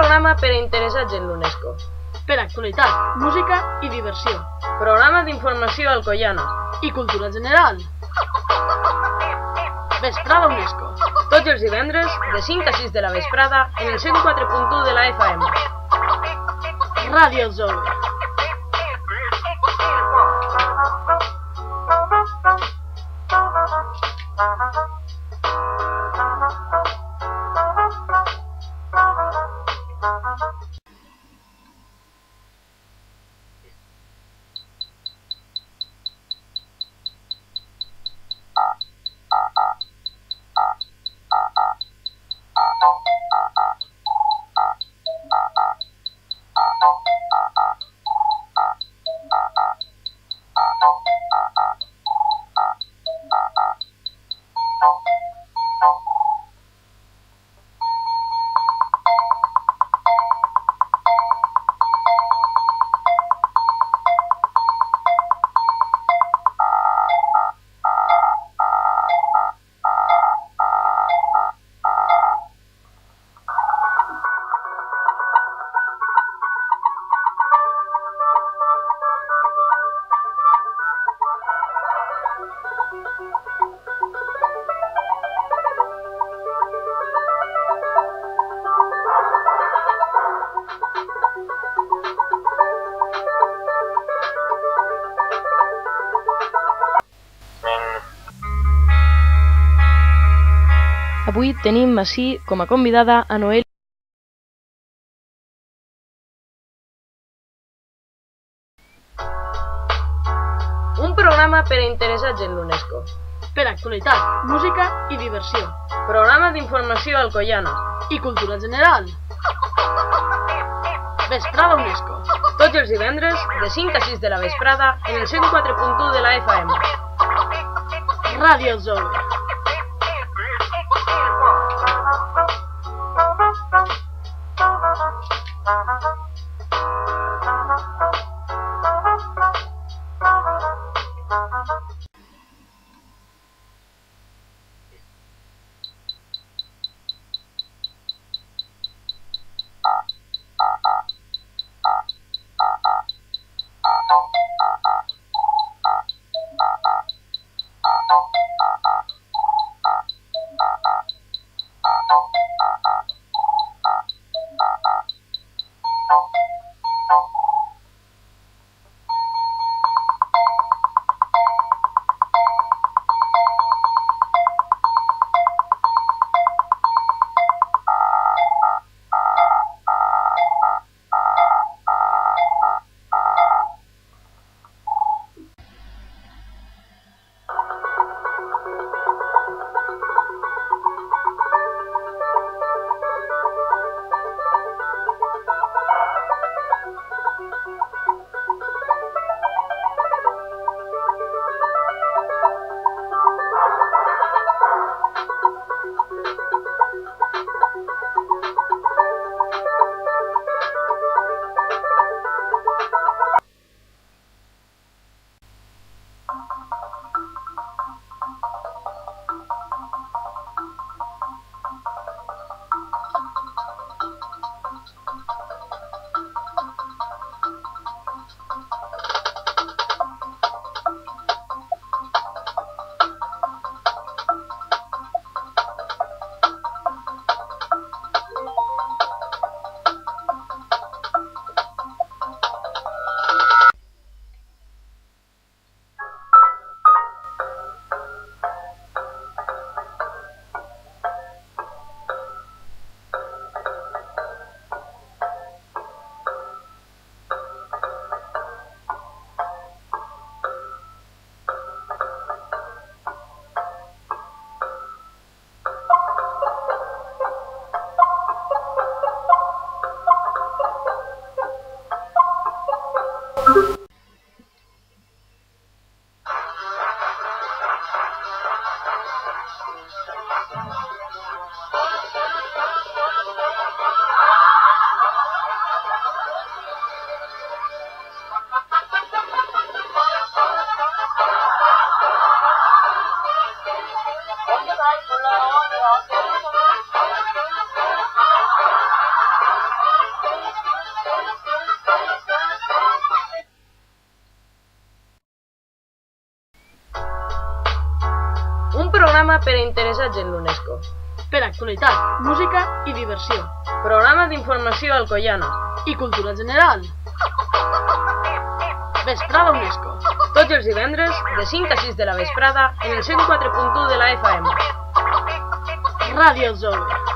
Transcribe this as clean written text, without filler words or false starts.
programa per a interessats en l'UNESCO. Per actualitat, música i diversió. Programa d'informació alcoiana. I cultura general. Vesprada UNESCO. Tots els divendres, de 5 a 6 de la vesprada, en el 104.1 de la FM. Ràdio Zona. Avui tenim ací com a convidada a Noel. Un programa per a interessats en l'UNESCO. Per actualitat, música i diversió. Programa d'informació alcoiana. I cultura general. Vesprada UNESCO. Tots els divendres, de 5 a 6 de la vesprada, en el 104.1 de la FM. Ràdio Zona. Un programa per a interessats en l'UNESCO. Per actualitat, música i diversió. Programa d'informació alcoiana. I cultura general. Vesprada UNESCO. Tots els divendres, de 5 a 6 de la vesprada, en el 104.1 de la FM. Ràdio Zoo.